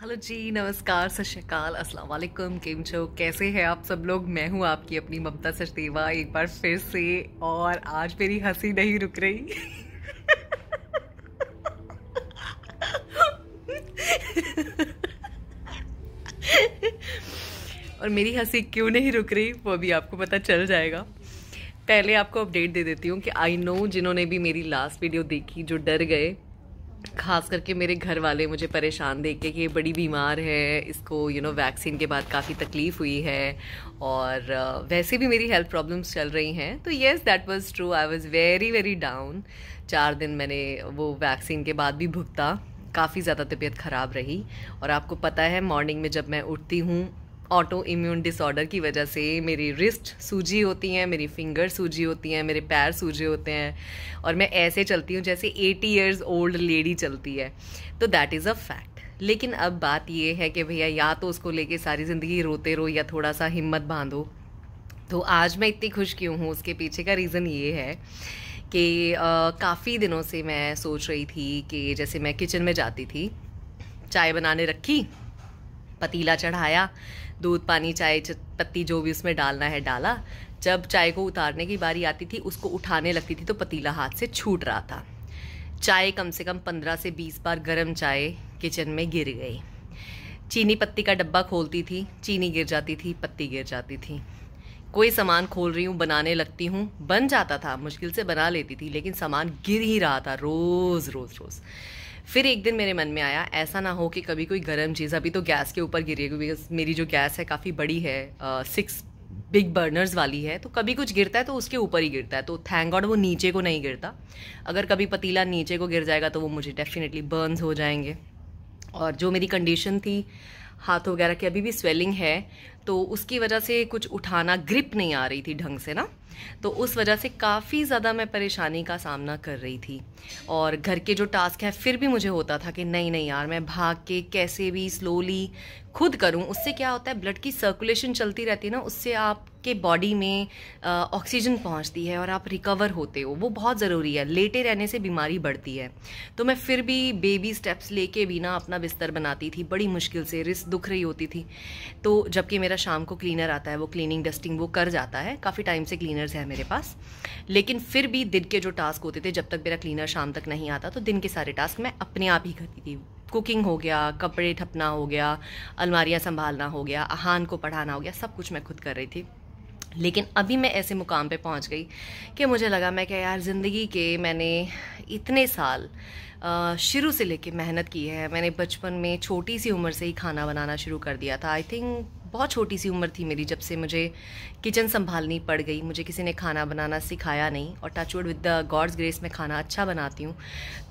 Hello जी, नमस्कार, सत श्री अकाल, अस्सलाम वालेकुम। केम छो, कैसे हैं आप सब लोग। मैं हूं आपकी अपनी ममता सचदेवा एक बार फिर से। और आज मेरी हंसी नहीं रुक रही। और मेरी हंसी क्यों नहीं रुक रही वो भी आपको पता चल जाएगा। पहले आपको अपडेट दे देती हूँ कि आई नो जिन्होंने भी मेरी लास्ट वीडियो देखी जो डर गए, खास करके मेरे घर वाले मुझे परेशान देख के कि ये बड़ी बीमार है, इसको वैक्सीन के बाद काफ़ी तकलीफ़ हुई है और वैसे भी मेरी हेल्थ प्रॉब्लम्स चल रही हैं। तो yes, that was true. I was very very down. 4 दिन मैंने वो वैक्सीन के बाद भी भुगता, काफ़ी ज़्यादा तबीयत ख़राब रही। और आपको पता है मॉर्निंग में जब मैं उठती हूँ, ऑटो इम्यून डिसऑर्डर की वजह से मेरी रिस्ट सूजी होती हैं, मेरी फिंगर सूजी होती हैं, मेरे पैर सूजे होते हैं और मैं ऐसे चलती हूँ जैसे 80 इयर्स ओल्ड लेडी चलती है। तो दैट इज़ अ फैक्ट। लेकिन अब बात ये है कि भैया या तो उसको लेके सारी ज़िंदगी रोते रहो या थोड़ा सा हिम्मत बांधो। तो आज मैं इतनी खुश क्यों हूँ, उसके पीछे का रीज़न ये है कि काफ़ी दिनों से मैं सोच रही थी कि जैसे मैं किचन में जाती थी, चाय बनाने रखी, पतीला चढ़ाया, दूध पानी चाय पत्ती जो भी उसमें डालना है डाला। जब चाय को उतारने की बारी आती थी, उसको उठाने लगती थी तो पतीला हाथ से छूट रहा था। चाय कम से कम 15 से 20 बार गर्म चाय किचन में गिर गई। चीनी पत्ती का डब्बा खोलती थी, चीनी गिर जाती थी, पत्ती गिर जाती थी। कोई सामान खोल रही हूँ, बनाने लगती हूँ, बन जाता था, मुश्किल से बना लेती थी, लेकिन सामान गिर ही रहा था रोज़ रोज़ रोज़। फिर एक दिन मेरे मन में आया, ऐसा ना हो कि कभी कोई गर्म चीज़, अभी तो गैस के ऊपर गिरी है क्योंकि मेरी जो गैस है काफ़ी बड़ी है, 6 बिग बर्नर्स वाली है, तो कभी कुछ गिरता है तो उसके ऊपर ही गिरता है। तो थैंक गॉड वो नीचे को नहीं गिरता। अगर कभी पतीला नीचे को गिर जाएगा तो वो मुझे डेफिनेटली बर्न्स हो जाएंगे। और जो मेरी कंडीशन थी, हाथ वगैरह की अभी भी स्वेलिंग है, तो उसकी वजह से कुछ उठाना, ग्रिप नहीं आ रही थी ढंग से ना, तो उस वजह से काफ़ी ज़्यादा मैं परेशानी का सामना कर रही थी। और घर के जो टास्क हैं फिर भी मुझे होता था कि नहीं नहीं यार, मैं भाग के कैसे भी स्लोली खुद करूं। उससे क्या होता है, ब्लड की सर्कुलेशन चलती रहती है ना, उससे आपके बॉडी में ऑक्सीजन पहुंचती है और आप रिकवर होते हो, वो बहुत ज़रूरी है। लेटे रहने से बीमारी बढ़ती है। तो मैं फिर भी बेबी स्टेप्स लेके भी ना अपना बिस्तर बनाती थी, बड़ी मुश्किल से, रिस्ट दुख रही होती थी। तो जबकि मेरा शाम को क्लीनर आता है, वो क्लीनिंग डस्टिंग वो कर जाता है, काफ़ी टाइम से क्लीनर्स है मेरे पास, लेकिन फिर भी दिन के जो टास्क होते थे, जब तक मेरा क्लीनर शाम तक नहीं आता तो दिन के सारे टास्क मैं अपने आप ही करती थी। कुकिंग हो गया, कपड़े ठपना हो गया, अलमारियाँ संभालना हो गया, अहान को पढ़ाना हो गया, सब कुछ मैं खुद कर रही थी। लेकिन अभी मैं ऐसे मुकाम पे पहुंच गई कि मुझे लगा, मैं क्या यार, ज़िंदगी के मैंने इतने साल शुरू से लेके मेहनत की है। मैंने बचपन में छोटी सी उम्र से ही खाना बनाना शुरू कर दिया था। आई थिंक बहुत छोटी सी उम्र थी मेरी जब से मुझे किचन संभालनी पड़ गई। मुझे किसी ने खाना बनाना सिखाया नहीं, और touchwood with the God's grace मैं खाना अच्छा बनाती हूँ।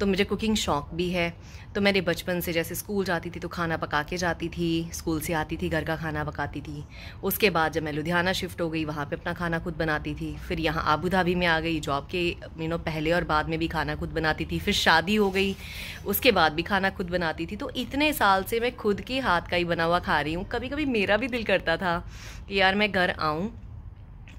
तो मुझे कुकिंग शौक भी है। तो मैंने बचपन से, जैसे स्कूल जाती थी तो खाना पका के जाती थी, स्कूल से आती थी घर का खाना पकाती थी। उसके बाद जब मैं लुधियाना शिफ्ट हो गई, वहाँ पे अपना खाना खुद बनाती थी। फिर यहाँ आबू धाबी में आ गई, जॉब के पहले और बाद में भी खाना खुद बनाती थी। फिर शादी हो गई, उसके बाद भी खाना खुद बनाती थी। तो इतने साल से मैं खुद के हाथ का ही बना हुआ खा रही हूँ। कभी कभी मेरा भी दिल करता था कि यार मैं घर आऊँ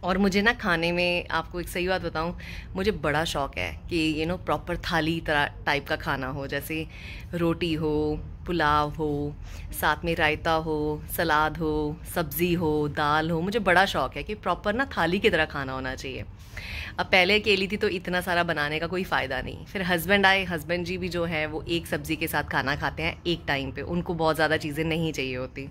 और मुझे ना खाने में, आपको एक सही बात बताऊं, मुझे बड़ा शौक़ है कि प्रॉपर थाली तरह टाइप का खाना हो, जैसे रोटी हो, पुलाव हो, साथ में रायता हो, सलाद हो, सब्ज़ी हो, दाल हो। मुझे बड़ा शौक़ है कि प्रॉपर ना थाली की तरह खाना होना चाहिए। अब पहले अकेली थी तो इतना सारा बनाने का कोई फ़ायदा नहीं। फिर हस्बैंड आए, हस्बैंड जी भी जो है वो एक सब्ज़ी के साथ खाना खाते हैं एक टाइम पे, उनको बहुत ज़्यादा चीज़ें नहीं चाहिए होती।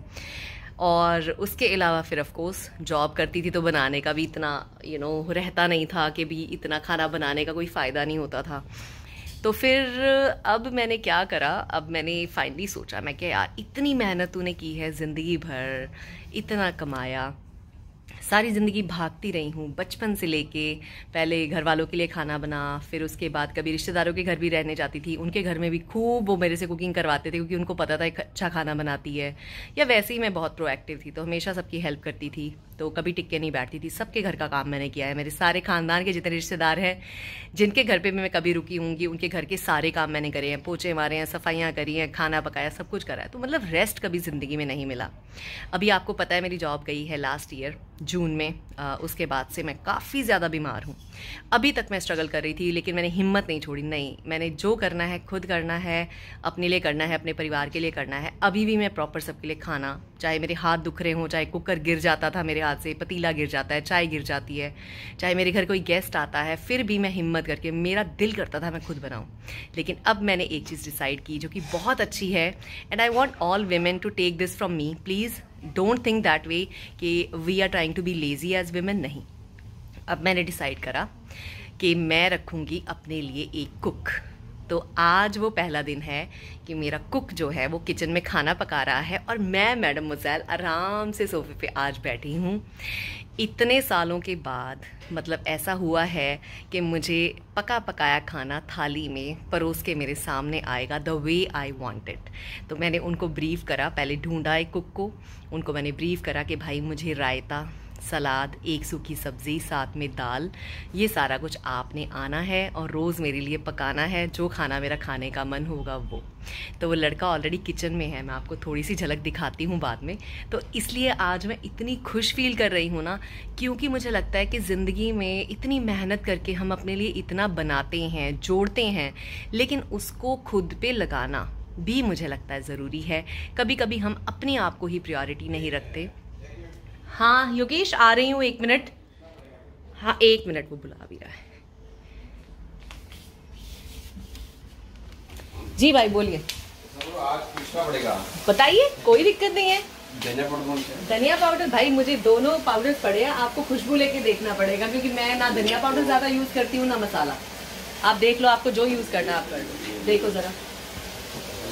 और उसके अलावा फिर ऑफ कोर्स जॉब करती थी तो बनाने का भी इतना रहता नहीं था कि भी इतना खाना बनाने का कोई फ़ायदा नहीं होता था। तो फिर अब मैंने क्या करा, अब मैंने फाइनली सोचा, मैं क्या यार, इतनी मेहनत तूने की है ज़िंदगी भर, इतना कमाया, सारी ज़िंदगी भागती रही हूँ बचपन से लेके। पहले घर वालों के लिए खाना बना, फिर उसके बाद कभी रिश्तेदारों के घर भी रहने जाती थी, उनके घर में भी खूब वो मेरे से कुकिंग करवाते थे क्योंकि उनको पता था एक अच्छा खाना बनाती है। या वैसे ही मैं बहुत प्रोएक्टिव थी तो हमेशा सबकी हेल्प करती थी, तो कभी टिक के नहीं बैठती थी। सबके घर का काम मैंने किया है। मेरे सारे ख़ानदान के जितने रिश्तेदार हैं, जिनके घर पर मैं कभी रुकी होंगी, उनके घर के सारे काम मैंने करे हैं। पोछे मारे हैं, सफाइयाँ करी हैं, खाना पकाया, सब कुछ करा है। तो मतलब रेस्ट कभी ज़िंदगी में नहीं मिला। अभी आपको पता है मेरी जॉब गई है लास्ट ईयर, जून में। उसके बाद से मैं काफ़ी ज़्यादा बीमार हूँ। अभी तक मैं स्ट्रगल कर रही थी, लेकिन मैंने हिम्मत नहीं छोड़ी। नहीं, मैंने जो करना है खुद करना है, अपने लिए करना है, अपने परिवार के लिए करना है। अभी भी मैं प्रॉपर सबके लिए खाना, चाहे मेरे हाथ दुख रहे हों, चाहे कुकर गिर जाता था मेरे हाथ से, पतीला गिर जाता है, चाय गिर जाती है, चाहे मेरे घर कोई गेस्ट आता है, फिर भी मैं हिम्मत करके, मेरा दिल करता था मैं खुद बनाऊँ। लेकिन अब मैंने एक चीज़ डिसाइड की जो कि बहुत अच्छी है, and I want all women to take this from me. Please don't think that way कि we are trying to be lazy as women. नहीं, अब मैंने डिसाइड करा कि मैं रखूँगी अपने लिए एक कुक। तो आज वो पहला दिन है कि मेरा कुक जो है वो किचन में खाना पका रहा है और मैं मैडम मुज़ैल आराम से सोफे पे आज बैठी हूँ। इतने सालों के बाद मतलब ऐसा हुआ है कि मुझे पका पकाया खाना थाली में परोस के मेरे सामने आएगा the way I want it. तो मैंने उनको ब्रीफ करा, पहले ढूंढा एक कुक को, उनको मैंने ब्रीफ करा कि भाई मुझे रायता, सलाद, एक सूखी सब्ज़ी, साथ में दाल, ये सारा कुछ आपने आना है और रोज़ मेरे लिए पकाना है, जो खाना मेरा खाने का मन होगा वो। तो वो लड़का ऑलरेडी किचन में है, मैं आपको थोड़ी सी झलक दिखाती हूँ बाद में। तो इसलिए आज मैं इतनी खुश फील कर रही हूँ ना, क्योंकि मुझे लगता है कि ज़िंदगी में इतनी मेहनत करके हम अपने लिए इतना बनाते हैं, जोड़ते हैं, लेकिन उसको खुद पे लगाना भी मुझे लगता है ज़रूरी है। कभी कभी हम अपने आप को ही प्रायोरिटी नहीं रखते। हाँ योगेश, आ रही हूँ, 1 मिनट। हाँ 1 मिनट, वो बुला भी रहा है। जी भाई बोलिए। आज पूछना पड़ेगा। बताइए, कोई दिक्कत नहीं है। धनिया पाउडर कौन सा है? धनिया पाउडर भाई मुझे दोनों पाउडर पड़े हैं, आपको खुशबू लेके देखना पड़ेगा, क्योंकि मैं ना धनिया पाउडर ज्यादा यूज करती हूँ ना मसाला। आप देख लो, आपको जो यूज करना है आप कर लो। देखो जरा,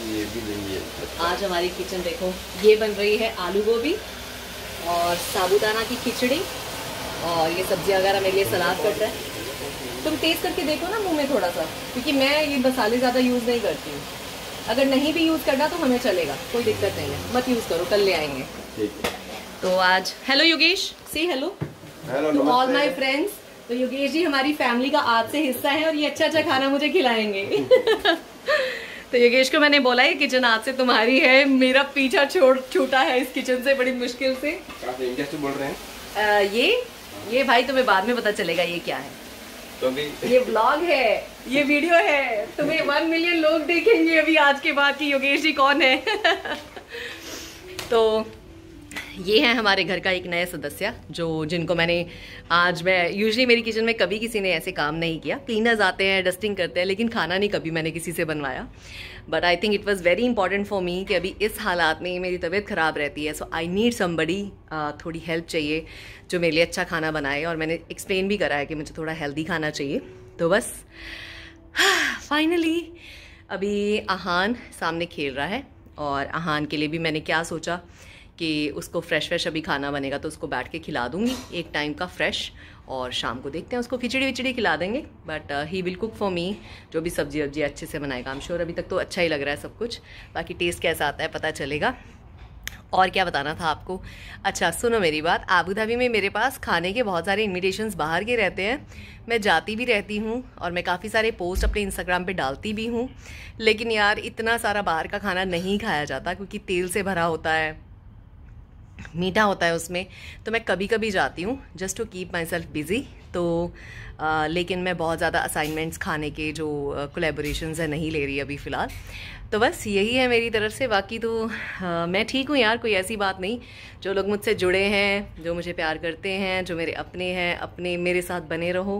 ये भी नहीं है। आज हमारी किचन देखो, ये बन रही है आलू गोभी और साबूदाना की खिचड़ी, और ये सब्जी वगैरह मेरे लिए सलाद कट रहा है। तुम टेस्ट करके देखो ना मुंह में थोड़ा सा, क्योंकि मैं ये मसाले ज़्यादा यूज़ नहीं करती हूँ। अगर नहीं भी यूज़ करना तो हमें चलेगा, कोई दिक्कत नहीं है, मत यूज़ करो, कल ले आएंगे। ठीक है। तो आज hello Yogesh, say hello to all my friends. तो योगेश जी हमारी फैमिली का आज से हिस्सा है और ये अच्छा अच्छा खाना मुझे खिलाएंगे। तो योगेश को मैंने बोला है किचन आज से तुम्हारी है, मेरा पीछा छूटा है इस किचन से बड़ी मुश्किल से। इंग्लिश बोल रहे हैं? ये भाई तुम्हें बाद में पता चलेगा ये क्या है। तो भी ये व्लॉग है, ये वीडियो है, तुम्हें 1 मिलियन लोग देखेंगे अभी आज के बाद कि योगेश जी कौन है। तो ये है हमारे घर का एक नया सदस्य जिनको मैं यूजुअली मेरी किचन में कभी किसी ने ऐसे काम नहीं किया। क्लीनर्स आते हैं, डस्टिंग करते हैं, लेकिन खाना नहीं कभी मैंने किसी से बनवाया। But I think it was very important for me कि अभी इस हालात में मेरी तबीयत ख़राब रहती है, सो आई नीड समबडी, थोड़ी हेल्प चाहिए जो मेरे लिए अच्छा खाना बनाए। और मैंने एक्सप्लेन भी करा है कि मुझे थोड़ा हेल्दी खाना चाहिए। तो बस फाइनली अभी आहान सामने खेल रहा है, और आहान के लिए भी मैंने क्या सोचा कि उसको फ्रेश अभी खाना बनेगा तो उसको बैठ के खिला दूंगी एक टाइम का फ्रेश, और शाम को देखते हैं उसको खिचड़ी विचड़ी खिला देंगे। But he will cook for me, जो भी सब्जी वब्जी अच्छे से बनाएगा। आई एम श्योर अभी तक तो अच्छा ही लग रहा है सब कुछ, बाकी टेस्ट कैसा आता है पता चलेगा। और क्या बताना था आपको, अच्छा सुनो मेरी बात, आबू धाबी में मेरे पास खाने के बहुत सारे इन्विटेशंस बाहर के रहते हैं, मैं जाती भी रहती हूँ और मैं काफ़ी सारे पोस्ट अपने इंस्टाग्राम पे डालती भी हूँ, लेकिन यार इतना सारा बाहर का खाना नहीं खाया जाता क्योंकि तेल से भरा होता है, मीठा होता है उसमें। तो मैं कभी कभी जाती हूँ just to keep myself busy. तो लेकिन मैं बहुत ज़्यादा असाइनमेंट्स खाने के जो कोलैबोरेशंस है नहीं ले रही अभी फ़िलहाल। तो बस यही है मेरी तरफ से, बाकी तो मैं ठीक हूँ यार, कोई ऐसी बात नहीं। जो लोग मुझसे जुड़े हैं, जो मुझे प्यार करते हैं, जो मेरे अपने हैं, अपने मेरे साथ बने रहो।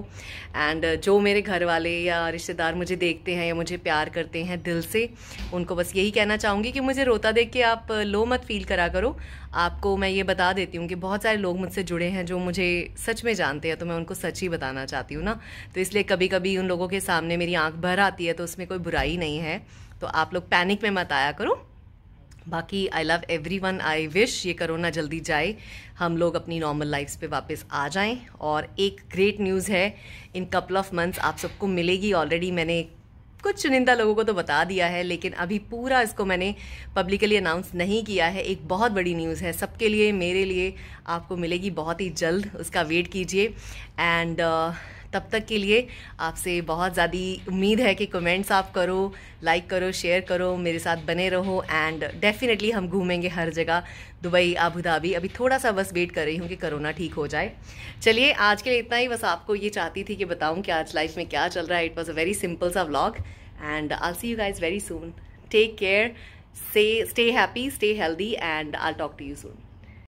एंड जो मेरे घर वाले या रिश्तेदार मुझे देखते हैं या मुझे प्यार करते हैं दिल से, उनको बस यही कहना चाहूँगी कि मुझे रोता देख के आप लो मत फील करा करो। आपको मैं ये बता देती हूँ कि बहुत सारे लोग मुझसे जुड़े हैं जो मुझे सच में जानते हैं, तो मैं उनको सच ही बताना चाहती हूँ ना। तो इसलिए कभी कभी उन लोगों के सामने मेरी आंख भर आती है, तो उसमें कोई बुराई नहीं है। तो आप लोग पैनिक में मत आया करो। बाकी I love everyone, I wish ये कोरोना जल्दी जाए, हम लोग अपनी नॉर्मल लाइफ्स पे वापस आ जाएं। और एक ग्रेट न्यूज़ है, इन कपल ऑफ मंथ्स आप सबको मिलेगी। ऑलरेडी मैंने कुछ चुनिंदा लोगों को तो बता दिया है, लेकिन अभी पूरा इसको मैंने पब्लिकली अनाउंस नहीं किया है। एक बहुत बड़ी न्यूज़ है सबके लिए, मेरे लिए, आपको मिलेगी बहुत ही जल्द, उसका वेट कीजिए। एंड तब तक के लिए आपसे बहुत ज़्यादा उम्मीद है कि कमेंट्स आप करो, लाइक करो, शेयर करो, मेरे साथ बने रहो एंड डेफिनेटली हम घूमेंगे हर जगह, दुबई, अबू धाबी। अभी थोड़ा सा बस वेट कर रही हूँ कि कोरोना ठीक हो जाए। चलिए आज के लिए इतना ही, बस आपको ये चाहती थी कि बताऊँ कि आज लाइफ में क्या चल रहा है। It was a very simple सा vlog and I see you guys very soon. Take care, stay happy, stay healthy, and I'll talk to you soon.